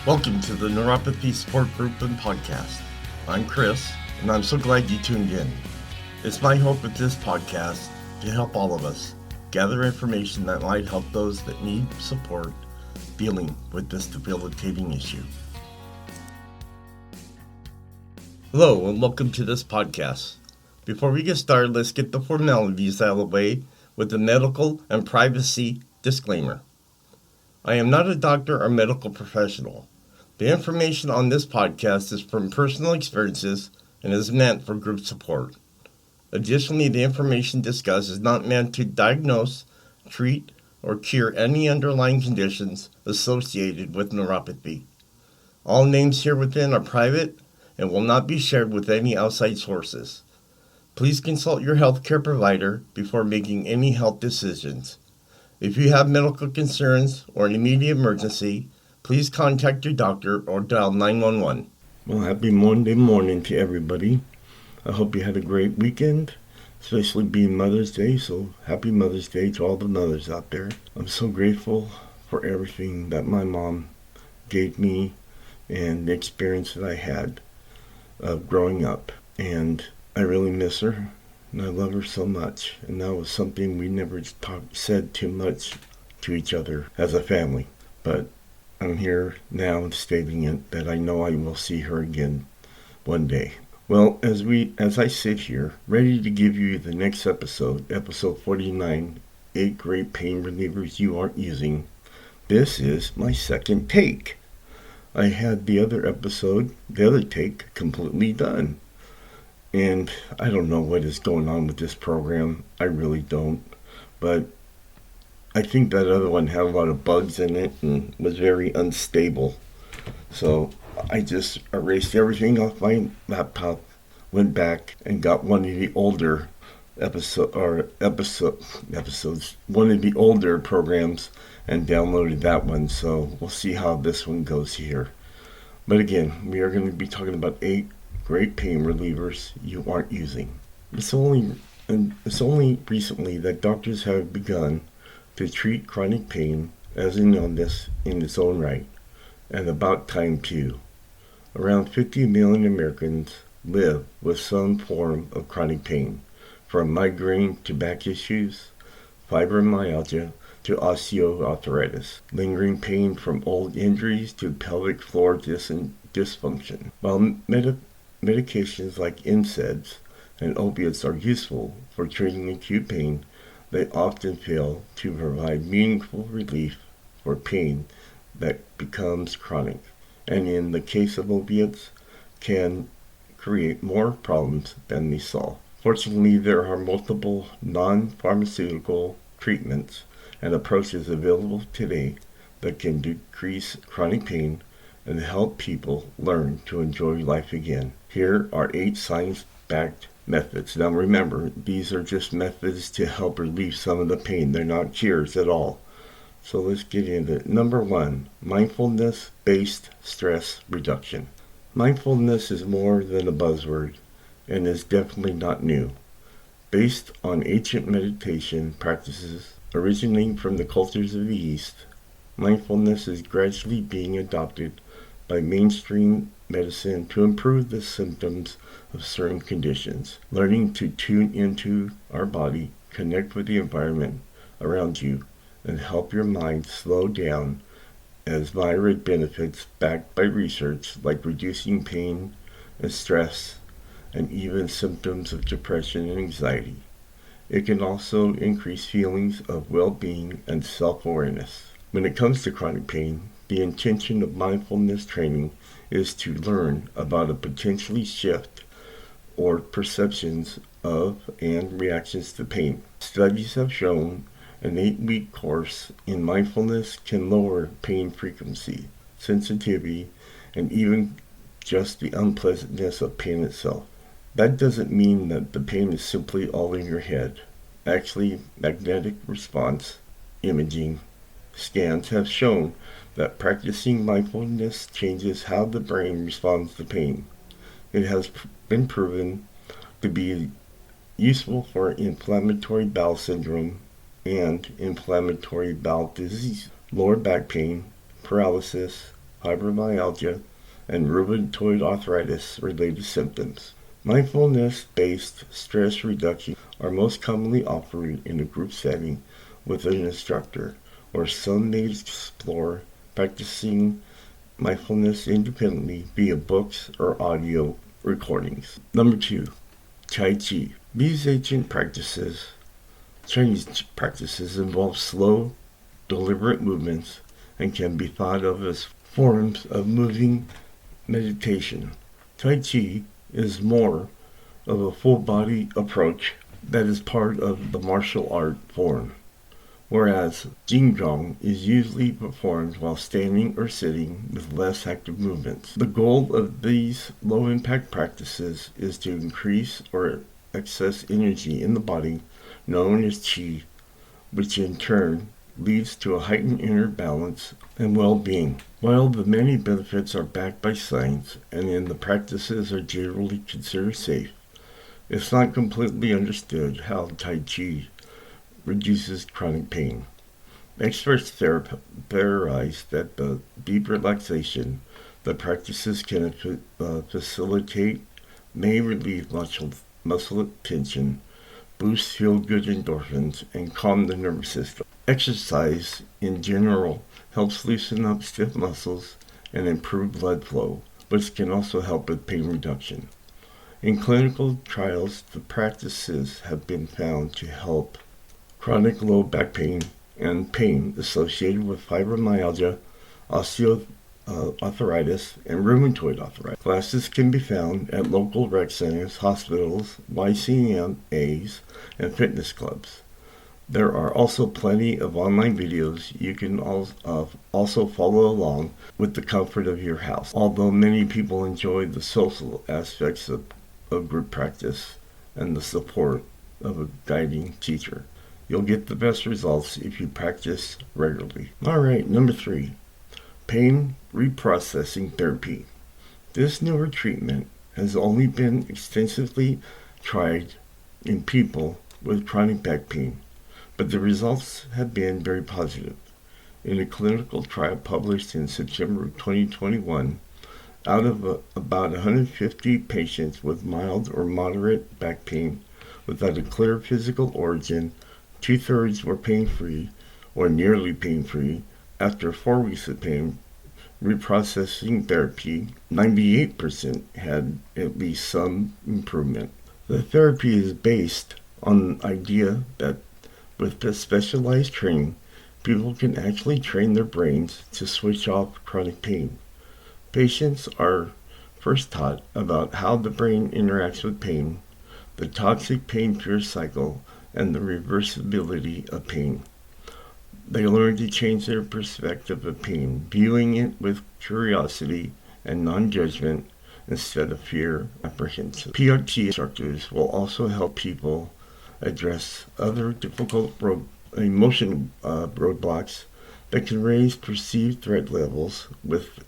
Welcome to the Neuropathy Support Group and Podcast. I'm Chris, and I'm so glad you tuned in. It's my hope with this podcast to help all of us gather information that might help those that need support dealing with this debilitating issue. Hello, and welcome to this podcast. Before we get started, let's get the formalities out of the way with the medical and privacy disclaimer. I am not a doctor or medical professional. The information on this podcast is from personal experiences and is meant for group support. Additionally, the information discussed is not meant to diagnose, treat, or cure any underlying conditions associated with neuropathy. All names here within are private and will not be shared with any outside sources. Please consult your healthcare provider before making any health decisions. If you have medical concerns or an immediate emergency, please contact your doctor or dial 911. Well, happy Monday morning to everybody. I hope you had a great weekend, especially being Mother's Day, so happy Mother's Day to all the mothers out there. I'm so grateful for everything that my mom gave me and the experience that I had of growing up. And I really miss her, and I love her so much. And that was something we never said too much to each other as a family. But I'm here now stating it that I know I will see her again one day. Well, as I sit here, ready to give you the next episode 49, 8 great pain relievers you aren't using, this is my second take. I had the other take completely done. And I don't know what is going on with this program. I really don't. But I think that other one had a lot of bugs in it and was very unstable. So I just erased everything off my laptop, went back and got one of the older one of the older programs and downloaded that one. So we'll see how this one goes here. But again, we are going to be talking about 8 great pain relievers you aren't using. It's only recently that doctors have begun to treat chronic pain as in its own right, and about time too. Around 50 million Americans live with some form of chronic pain, from migraine to back issues, fibromyalgia to osteoarthritis, lingering pain from old injuries to pelvic floor dysfunction. While medications like NSAIDs and opiates are useful for treating acute pain, they often fail to provide meaningful relief for pain that becomes chronic, and in the case of opiates, can create more problems than they solve. Fortunately, there are multiple non-pharmaceutical treatments and approaches available today that can decrease chronic pain and help people learn to enjoy life again. Here are 8 science-backed methods. Now remember, these are just methods to help relieve some of the pain. They're not cures at all. So let's get into it. Number 1, mindfulness-based stress reduction. Mindfulness is more than a buzzword and is definitely not new. Based on ancient meditation practices originating from the cultures of the East, mindfulness is gradually being adopted by mainstream medicine to improve the symptoms of certain conditions. Learning to tune into our body, connect with the environment around you, and help your mind slow down as myriad benefits backed by research like reducing pain and stress and even symptoms of depression and anxiety. It can also increase feelings of well-being and self-awareness. When it comes to chronic pain, the intention of mindfulness training is to learn about a potentially shift or perceptions of and reactions to pain. Studies have shown an 8-week course in mindfulness can lower pain frequency, sensitivity, and even just the unpleasantness of pain itself. That doesn't mean that the pain is simply all in your head. Actually, magnetic response imaging scans have shown that practicing mindfulness changes how the brain responds to pain. It has been proven to be useful for inflammatory bowel syndrome and inflammatory bowel disease, lower back pain, paralysis, fibromyalgia, and rheumatoid arthritis-related symptoms. Mindfulness-based stress reduction are most commonly offered in a group setting with an instructor, or some may explore practicing mindfulness independently via books or audio recordings. Number 2, Tai Chi. These ancient Chinese practices involve slow, deliberate movements and can be thought of as forms of moving meditation. Tai Chi is more of a full-body approach that is part of the martial art form, whereas Jingzhong is usually performed while standing or sitting with less active movements. The goal of these low-impact practices is to increase or access energy in the body, known as qi, which in turn leads to a heightened inner balance and well-being. While the many benefits are backed by science and the practices are generally considered safe, it's not completely understood how Tai Chi reduces chronic pain. Experts theorize that the deep relaxation the practices can facilitate may relieve muscle tension, boost feel-good endorphins, and calm the nervous system. Exercise, in general, helps loosen up stiff muscles and improve blood flow, which can also help with pain reduction. In clinical trials, the practices have been found to help chronic low back pain and pain associated with fibromyalgia, osteoarthritis, and rheumatoid arthritis. Classes can be found at local rec centers, hospitals, YCMAs, and fitness clubs. There are also plenty of online videos you can also follow along with the comfort of your house. Although many people enjoy the social aspects of group practice and the support of a guiding teacher, you'll get the best results if you practice regularly. Alright, number 3, pain reprocessing therapy. This newer treatment has only been extensively tried in people with chronic back pain, but the results have been very positive. In a clinical trial published in September 2021, out of about 150 patients with mild or moderate back pain without a clear physical origin, 2/3 were pain-free or nearly pain-free after 4 weeks of pain reprocessing therapy. 98% had at least some improvement. The therapy is based on the idea that with specialized training, people can actually train their brains to switch off chronic pain. Patients are first taught about how the brain interacts with pain, the toxic pain-fear cycle, and the reversibility of pain. They learn to change their perspective of pain, viewing it with curiosity and non-judgment instead of fear, apprehension. PRT instructors will also help people address other difficult emotion roadblocks that can raise perceived threat levels with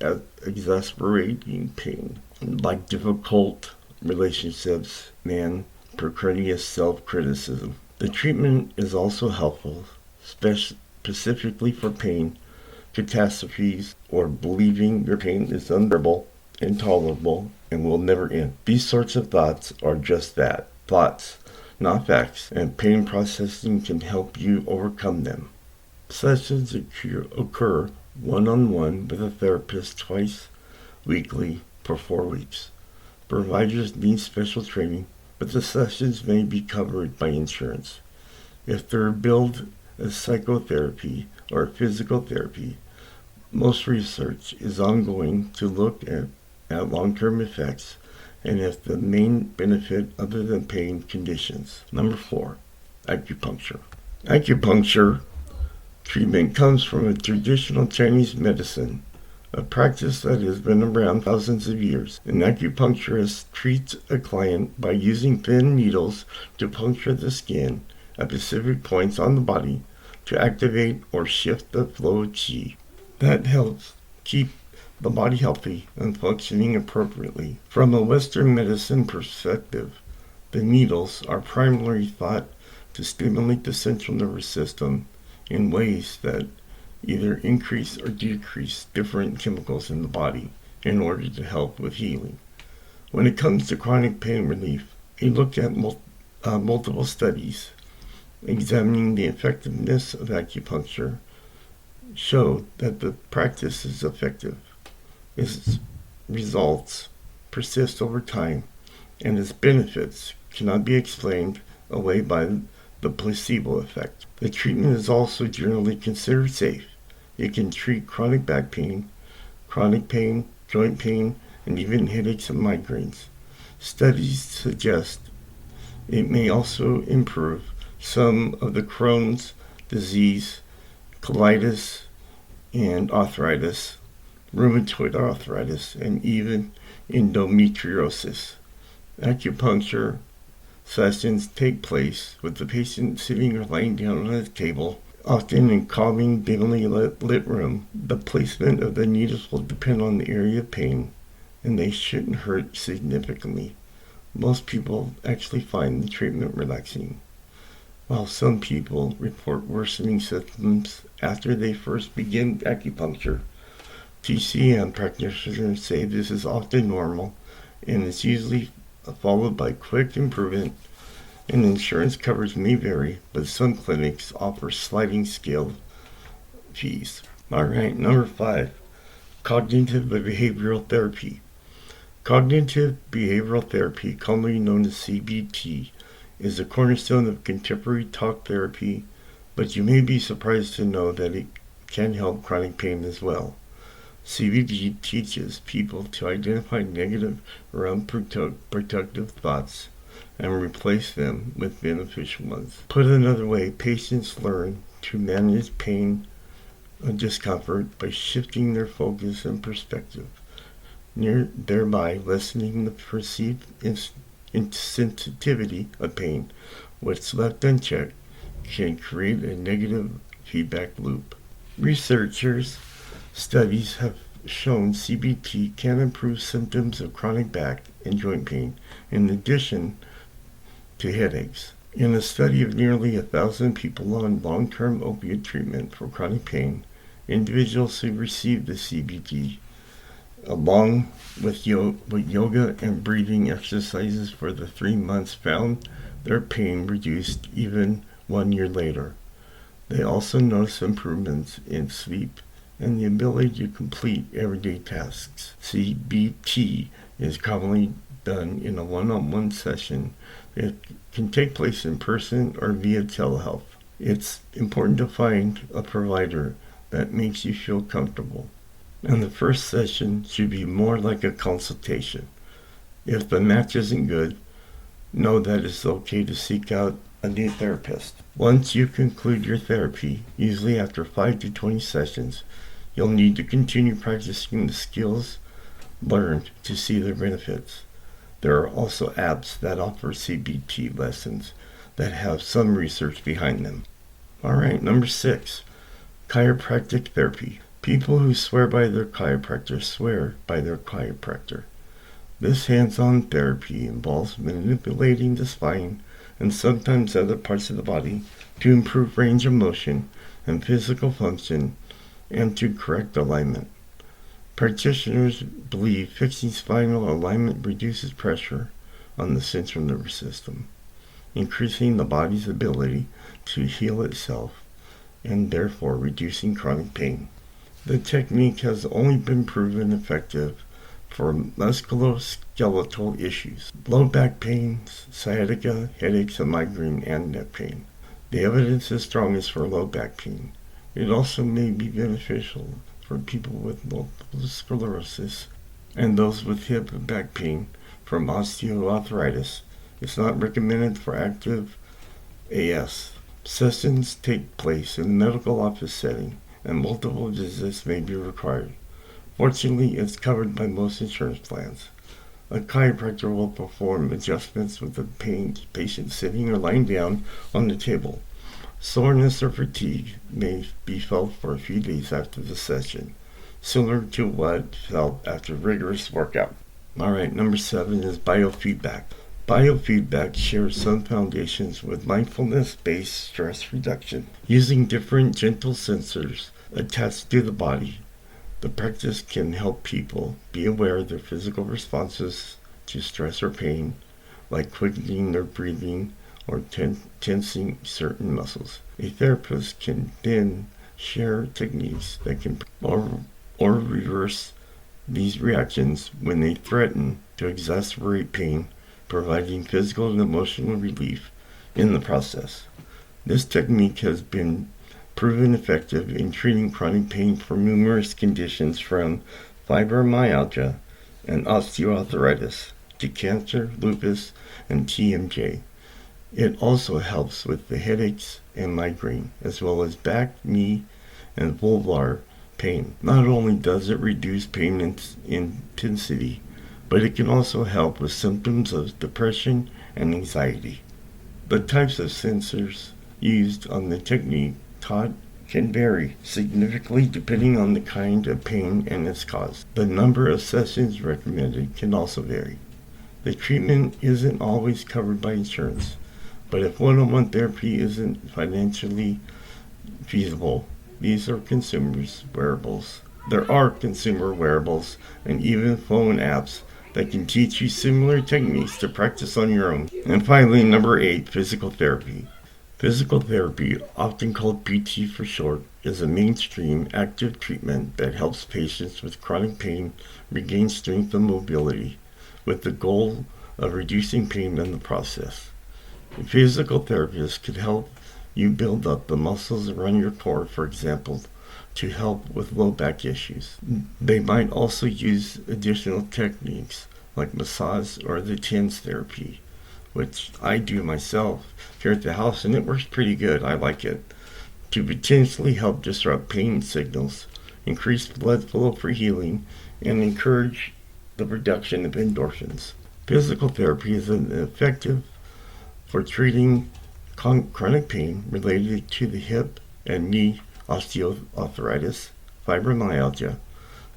exasperating pain, like difficult relationships and precarious self-criticism. The treatment is also helpful, specifically for pain catastrophes or believing your pain is unbearable, intolerable, and will never end. These sorts of thoughts are just that, thoughts, not facts, and pain processing can help you overcome them. Sessions occur one-on-one with a therapist twice weekly for 4 weeks. Providers need special training, but the sessions may be covered by insurance. If they're billed as psychotherapy or physical therapy, most research is ongoing to look at long-term effects and if the main benefit other than pain conditions. Number 4, acupuncture. Acupuncture treatment comes from a traditional Chinese medicine, a practice that has been around thousands of years. An acupuncturist treats a client by using thin needles to puncture the skin at specific points on the body to activate or shift the flow of qi. That helps keep the body healthy and functioning appropriately. From a Western medicine perspective, the needles are primarily thought to stimulate the central nervous system in ways that either increase or decrease different chemicals in the body in order to help with healing. When it comes to chronic pain relief, he looked at multiple studies examining the effectiveness of acupuncture showed that the practice is effective. Its results persist over time, and its benefits cannot be explained away by the placebo effect. The treatment is also generally considered safe. It can treat chronic back pain, joint pain, and even headaches and migraines. Studies suggest it may also improve some of the Crohn's disease, colitis, and arthritis, rheumatoid arthritis, and even endometriosis. Acupuncture sessions take place with the patient sitting or lying down on a table, often in a calming, dimly lit room. The placement of the needles will depend on the area of pain, and they shouldn't hurt significantly. Most people actually find the treatment relaxing, while some people report worsening symptoms after they first begin acupuncture. TCM practitioners say this is often normal and is usually followed by quick improvement, and insurance coverage may vary, but some clinics offer sliding scale fees. Alright, number 5, cognitive behavioral therapy. Cognitive behavioral therapy, commonly known as CBT, is a cornerstone of contemporary talk therapy, but you may be surprised to know that it can help chronic pain as well. CBT teaches people to identify negative or unproductive thoughts and replace them with beneficial ones. Put another way, patients learn to manage pain and discomfort by shifting their focus and perspective, thereby lessening the perceived insensitivity of pain. What's left unchecked can create a negative feedback loop. Researchers' studies have shown CBT can improve symptoms of chronic back and joint pain, in addition to headaches. In a study of nearly 1,000 people on long-term opioid treatment for chronic pain, individuals who received the CBT, along with yoga and breathing exercises for the 3 months, found their pain reduced even 1 year later. They also noticed improvements in sleep and the ability to complete everyday tasks. CBT is commonly done in a one-on-one session that can take place in person or via telehealth. It's important to find a provider that makes you feel comfortable, and the first session should be more like a consultation. If the match isn't good, know that it's okay to seek out a new therapist. Once you conclude your therapy, usually after 5 to 20 sessions, you'll need to continue practicing the skills learned to see their benefits. There are also apps that offer CBT lessons that have some research behind them. Alright, number 6, chiropractic therapy. People who swear by their chiropractor swear by their chiropractor. This hands-on therapy involves manipulating the spine and sometimes other parts of the body to improve range of motion and physical function and to correct alignment. Practitioners believe fixing spinal alignment reduces pressure on the central nervous system, increasing the body's ability to heal itself and therefore reducing chronic pain. The technique has only been proven effective for musculoskeletal issues, low back pain, sciatica, headaches, and migraine, and neck pain. The evidence is strongest for low back pain. It also may be beneficial for people with multiple sclerosis and those with hip and back pain from osteoarthritis. It's not recommended for active AS. Sessions take place in the medical office setting, and multiple visits may be required. Fortunately, it's covered by most insurance plans. A chiropractor will perform adjustments with the patient sitting or lying down on the table. Soreness or fatigue may be felt for a few days after the session, similar to what felt after rigorous workout. Alright, number 7 is biofeedback. Biofeedback shares some foundations with mindfulness-based stress reduction. Using different gentle sensors, attached to the body. The practice can help people be aware of their physical responses to stress or pain, like quickening their breathing or tensing certain muscles. A therapist can then share techniques that can or reverse these reactions when they threaten to exacerbate pain, providing physical and emotional relief in the process. This technique has been proven effective in treating chronic pain for numerous conditions from fibromyalgia and osteoarthritis to cancer, lupus, and TMJ. It also helps with the headaches and migraine, as well as back, knee, and vulvar pain. Not only does it reduce pain intensity, but it can also help with symptoms of depression and anxiety. The types of sensors used on the technique taught can vary significantly depending on the kind of pain and its cause. The number of sessions recommended can also vary. The treatment isn't always covered by insurance, but if one-on-one therapy isn't financially feasible, these are consumers' wearables. There are consumer wearables and even phone apps that can teach you similar techniques to practice on your own. And finally, number 8, physical therapy. Physical therapy, often called PT for short, is a mainstream active treatment that helps patients with chronic pain regain strength and mobility, with the goal of reducing pain in the process. A physical therapist could help you build up the muscles around your core, for example, to help with low back issues. They might also use additional techniques like massage or the TENS therapy, which I do myself here at the house, and it works pretty good. I like it, to potentially help disrupt pain signals, increase blood flow for healing, and encourage the production of endorphins. Physical therapy is effective for treating chronic pain related to the hip and knee osteoarthritis, fibromyalgia,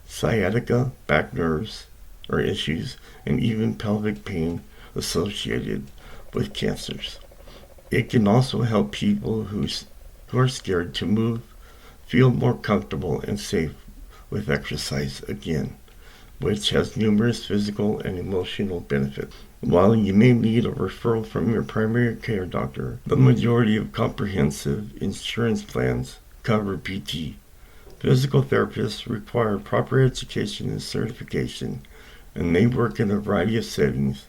sciatica, back nerves or issues, and even pelvic pain associated with cancers. It can also help people who are scared to move feel more comfortable and safe with exercise again, which has numerous physical and emotional benefits. While you may need a referral from your primary care doctor, the majority of comprehensive insurance plans cover PT. Physical therapists require proper education and certification, and they work in a variety of settings,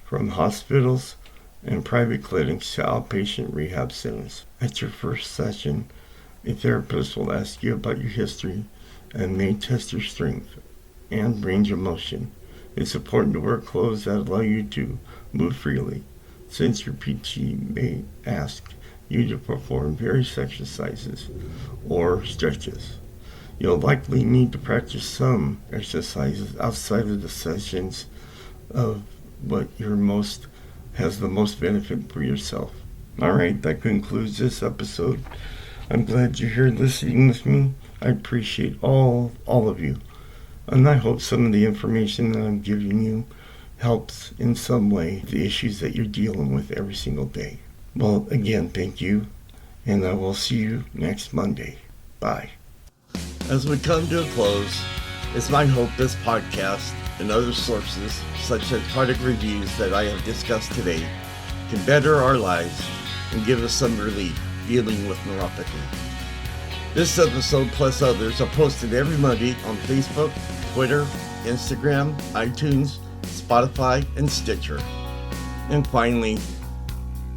from hospitals and private clinics to outpatient rehab centers. At your first session, a therapist will ask you about your history and may test your strength and range of motion. It's important to wear clothes that allow you to move freely, since your PT may ask you to perform various exercises or stretches. You'll likely need to practice some exercises outside of the sessions of what has the most benefit for yourself. Alright, that concludes this episode. I'm glad you're here listening with me. I appreciate all of you. And I hope some of the information that I'm giving you helps in some way the issues that you're dealing with every single day. Well, again, thank you, and I will see you next Monday. Bye. As we come to a close, it's my hope this podcast and other sources, such as product reviews that I have discussed today, can better our lives and give us some relief dealing with neuropathy. This episode, plus others, are posted every Monday on Facebook, Twitter, Instagram, iTunes, Spotify, and Stitcher. And finally,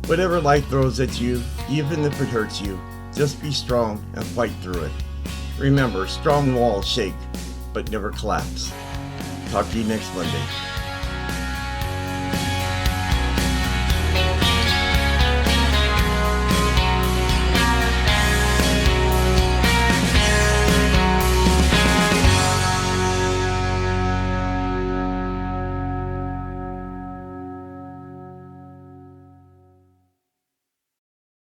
whatever life throws at you, even if it hurts you, just be strong and fight through it. Remember, strong walls shake, but never collapse. Talk to you next Monday.